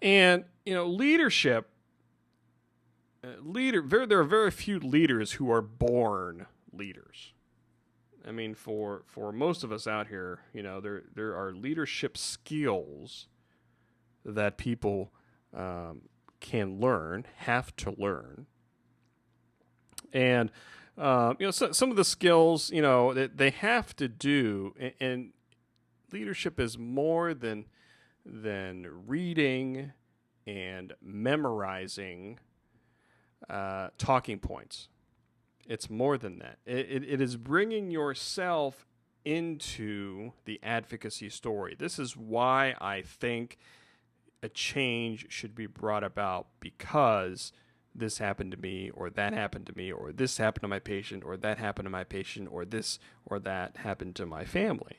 And, leadership, there are very few leaders who are born leaders. I mean, for most of us out here, there are leadership skills that people can learn, have to learn. And, some of the skills, that they have to do, and leadership is more than reading and memorizing talking points. It's more than that. It is bringing yourself into the advocacy story. This is why I think a change should be brought about, because this happened to me, or that happened to me, or this happened to my patient, or that happened to my patient, or this or that happened to my family.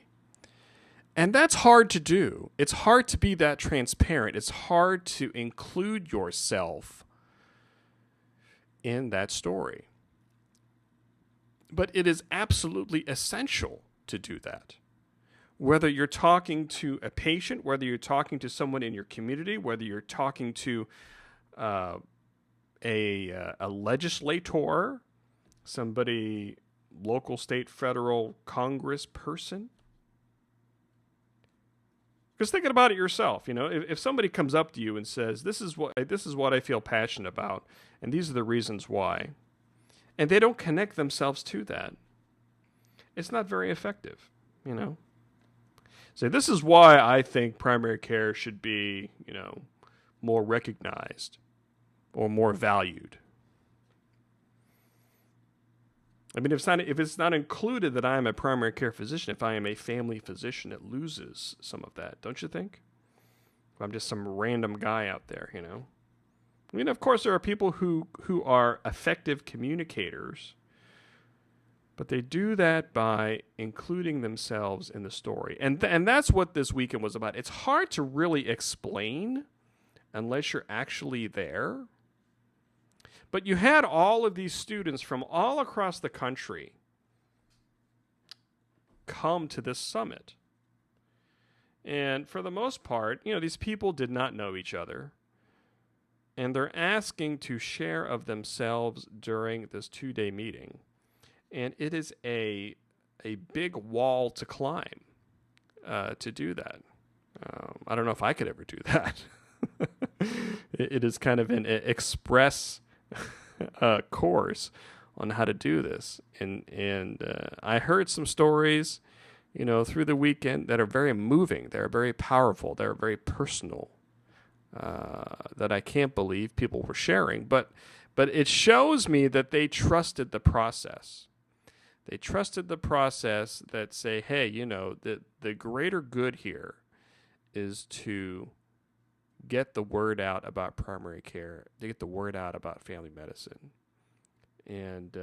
And that's hard to do. It's hard to be that transparent. It's hard to include yourself in that story. But it is absolutely essential to do that. Whether you're talking to a patient, whether you're talking to someone in your community, whether you're talking to a legislator, somebody, local, state, federal, Congress person. Because thinking about it yourself, if somebody comes up to you and says, this is what I feel passionate about, and these are the reasons why, and they don't connect themselves to that, it's not very effective, So this is why I think primary care should be, more recognized or more valued. I mean, if it's not included that I am a primary care physician, if I am a family physician, it loses some of that, don't you think? If I'm just some random guy out there, I mean, of course, there are people who are effective communicators, but they do that by including themselves in the story. And that's what this weekend was about. It's hard to really explain unless you're actually there. But you had all of these students from all across the country come to this summit. And for the most part, these people did not know each other. And they're asking to share of themselves during this 2-day meeting. And it is a big wall to climb to do that. I don't know if I could ever do that. It is kind of an express course on how to do this. And I heard some stories, through the weekend that are very moving. They're very powerful. They're very personal. That I can't believe people were sharing, but it shows me that they trusted the process. They trusted the process that say, hey, the greater good here is to get the word out about primary care, to get the word out about family medicine. And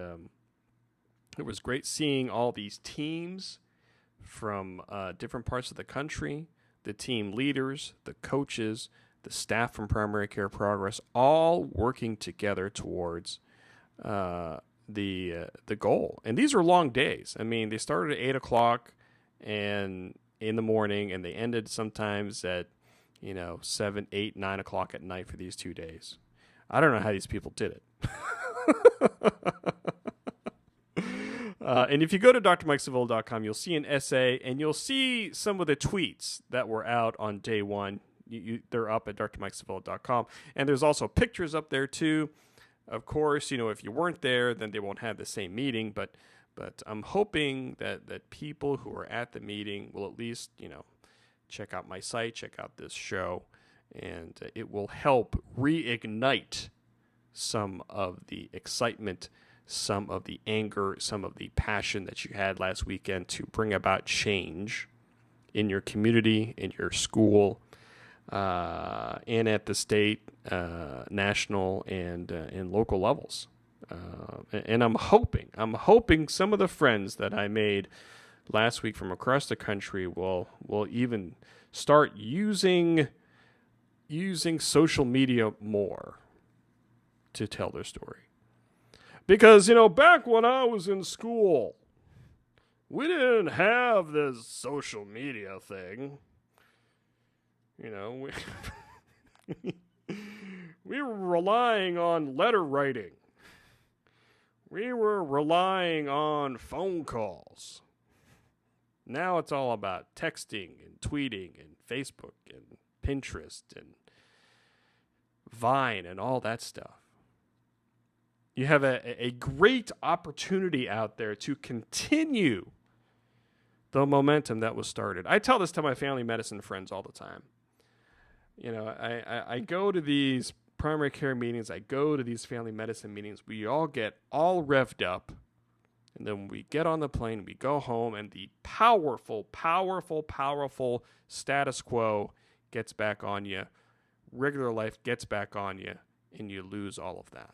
it was great seeing all these teams from different parts of the country, the team leaders, the coaches, the staff from Primary Care Progress, all working together towards the goal. And these are long days. I mean, they started at 8 o'clock and in the morning, and they ended sometimes at 7, 8, 9 o'clock at night for these 2 days. I don't know how these people did it. And if you go to drmikesevilla.com, you'll see an essay, and you'll see some of the tweets that were out on day one. They're up at drmikesevilla.com. And there's also pictures up there, too. Of course, if you weren't there, then they won't have the same meeting. But I'm hoping that people who are at the meeting will at least, check out my site, check out this show, and it will help reignite some of the excitement, some of the anger, some of the passion that you had last weekend to bring about change in your community, in your school, and at the state, national, and local levels. And I'm hoping some of the friends that I made last week from across the country will even start using social media more to tell their story. Because, back when I was in school, we didn't have this social media thing. We were relying on letter writing. We were relying on phone calls. Now it's all about texting and tweeting and Facebook and Pinterest and Vine and all that stuff. You have a great opportunity out there to continue the momentum that was started. I tell this to my family medicine friends all the time. You know, I go to these primary care meetings. I go to these family medicine meetings. We all get all revved up. And then we get on the plane, we go home, and the powerful, powerful, powerful status quo gets back on you. Regular life gets back on you, and you lose all of that.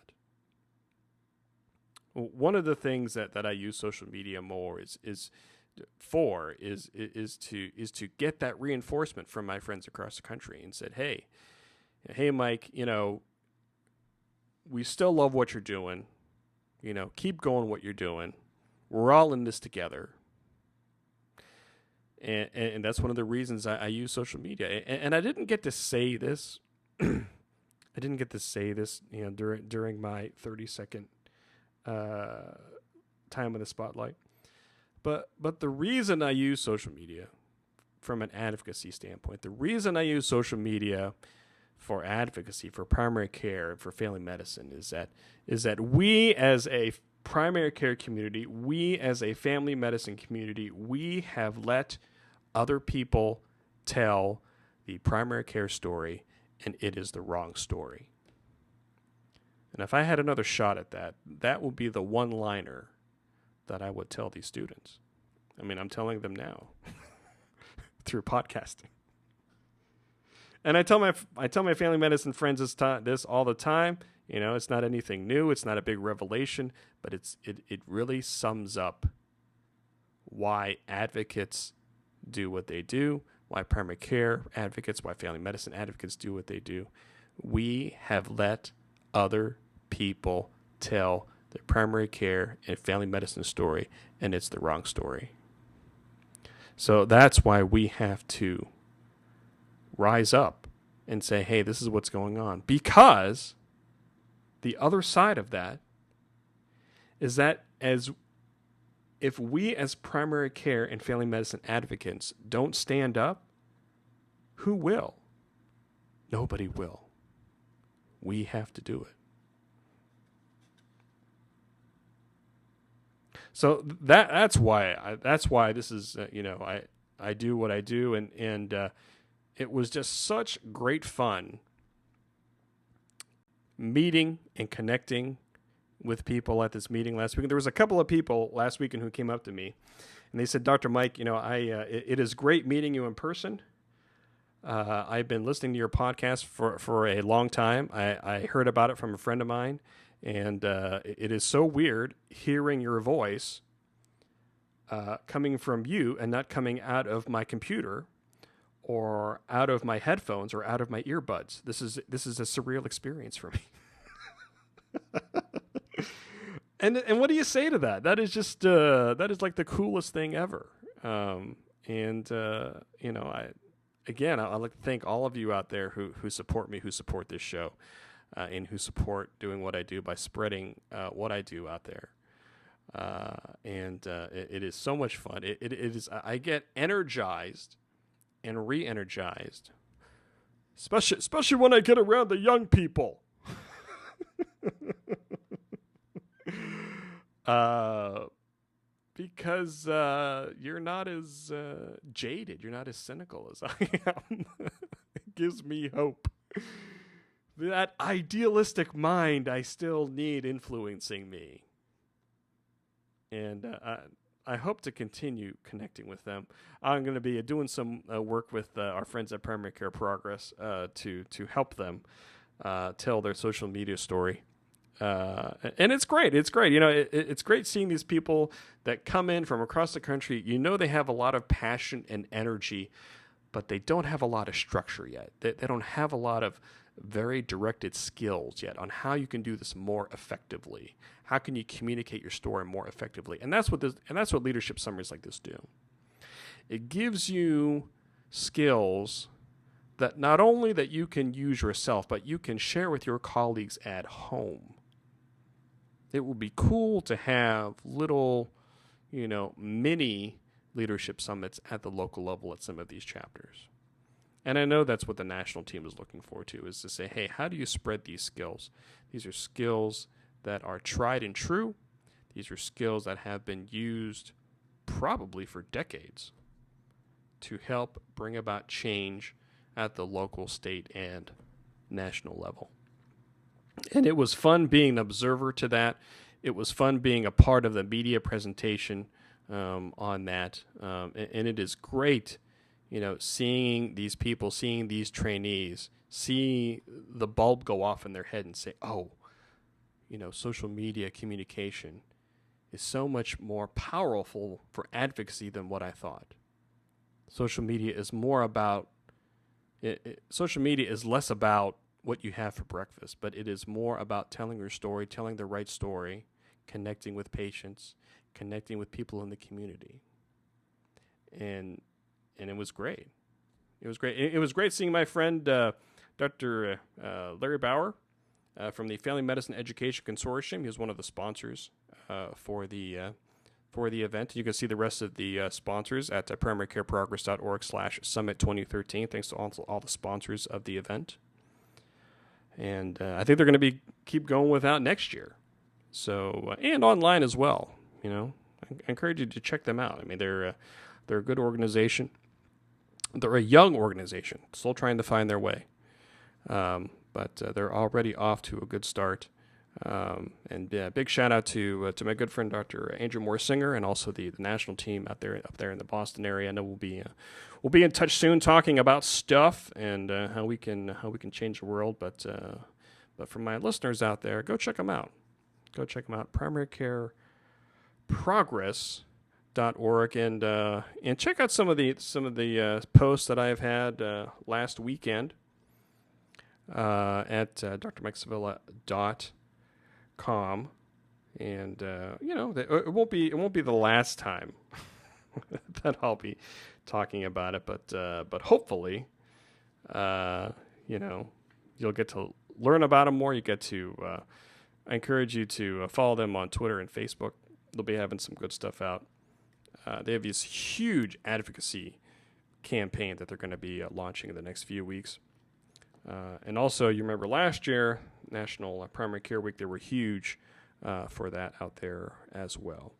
One of the things that I use social media more is to get that reinforcement from my friends across the country and said, hey Mike, you know, we still love what you're doing. You know, keep going what you're doing. We're all in this together. And that's one of the reasons I use social media. And I didn't get to say this. I didn't get to say this, you know, during my 30-second time in the spotlight. But the reason I use social media from an advocacy standpoint, the reason I use social media for advocacy, for primary care, for family medicine is that we as a primary care community, we as a family medicine community, we have let other people tell the primary care story, and it is the wrong story. And if I had another shot at that, that would be the one-liner that I would tell these students. I mean, I'm telling them now through podcasting. And I tell my family medicine friends this all the time. You know, it's not anything new. It's not a big revelation, but it really sums up why advocates do what they do, why primary care advocates, why family medicine advocates do what they do. We have let other people tell the primary care and family medicine story, and it's the wrong story. So that's why we have to rise up and say, hey, this is what's going on. Because the other side of that is that if we as primary care and family medicine advocates don't stand up, who will? Nobody will. We have to do it. So that's why this is I do what I do, and it was just such great fun meeting and connecting with people at this meeting last week. And there was a couple of people last weekend who came up to me, and they said, Dr. Mike, you know, it is great meeting you in person. I've been listening to your podcast for a long time. I heard about it from a friend of mine, and it is so weird hearing your voice coming from you and not coming out of my computer or out of my headphones or out of my earbuds. This is a surreal experience for me. And what do you say to that? That is just that is like the coolest thing ever. I'd like to thank all of you out there who support me, who support this show, and who support doing what I do by spreading what I do out there. It is so much fun. It is. I get energized and re-energized, especially when I get around the young people. Because you're not as jaded, you're not as cynical as I am. It gives me hope. That idealistic mind I still need influencing me. And I hope to continue connecting with them. I'm going to be doing some work with our friends at Primary Care Progress to help them tell their social media story. And it's great. It's great. You know, it's great seeing these people that come in from across the country. You know, they have a lot of passion and energy, but they don't have a lot of structure yet. They don't have a lot of very directed skills yet on how you can do this more effectively. How can you communicate your story more effectively? And that's what leadership summaries like this do. It gives you skills that not only that you can use yourself, but you can share with your colleagues at home. It will be cool to have little, mini leadership summits at the local level at some of these chapters. And I know that's what the national team is looking for too, is to say, hey, how do you spread these skills? These are skills that are tried and true. These are skills that have been used probably for decades to help bring about change at the local, state, and national level. And it was fun being an observer to that. It was fun being a part of the media presentation on that. And it is great, seeing these people, seeing these trainees, see the bulb go off in their head and say, oh, social media communication is so much more powerful for advocacy than what I thought. Social media is more about, social media is less about what you have for breakfast, but it is more about telling your story, telling the right story, connecting with patients, connecting with people in the community. And it was great. It was great. It was great seeing my friend, Dr. Larry Bauer from the Family Medicine Education Consortium. He was one of the sponsors for the event. You can see the rest of the sponsors at primarycareprogress.org/summit 2013. Thanks to all the sponsors of the event. And I think they're going to keep going without next year. So and online as well. I encourage you to check them out. I mean, they're a good organization. They're a young organization, still trying to find their way, but they're already off to a good start. And big shout out to my good friend Dr. Andrew Moore-Singer, and also the national team up there in the Boston area. I know we'll be in touch soon, talking about stuff and how we can change the world. But for my listeners out there, go check them out. Go check them out. primarycareprogress.org, and check out some of the posts that I've had last weekend at drmikesavilla.com, and it won't be the last time that I'll be talking about it, but hopefully you'll get to learn about them more. You get to I encourage you to follow them on Twitter and Facebook. They'll be having some good stuff out. They have this huge advocacy campaign that they're going to be launching in the next few weeks. And also, you remember last year, National Primary Care Week, they were huge for that out there as well.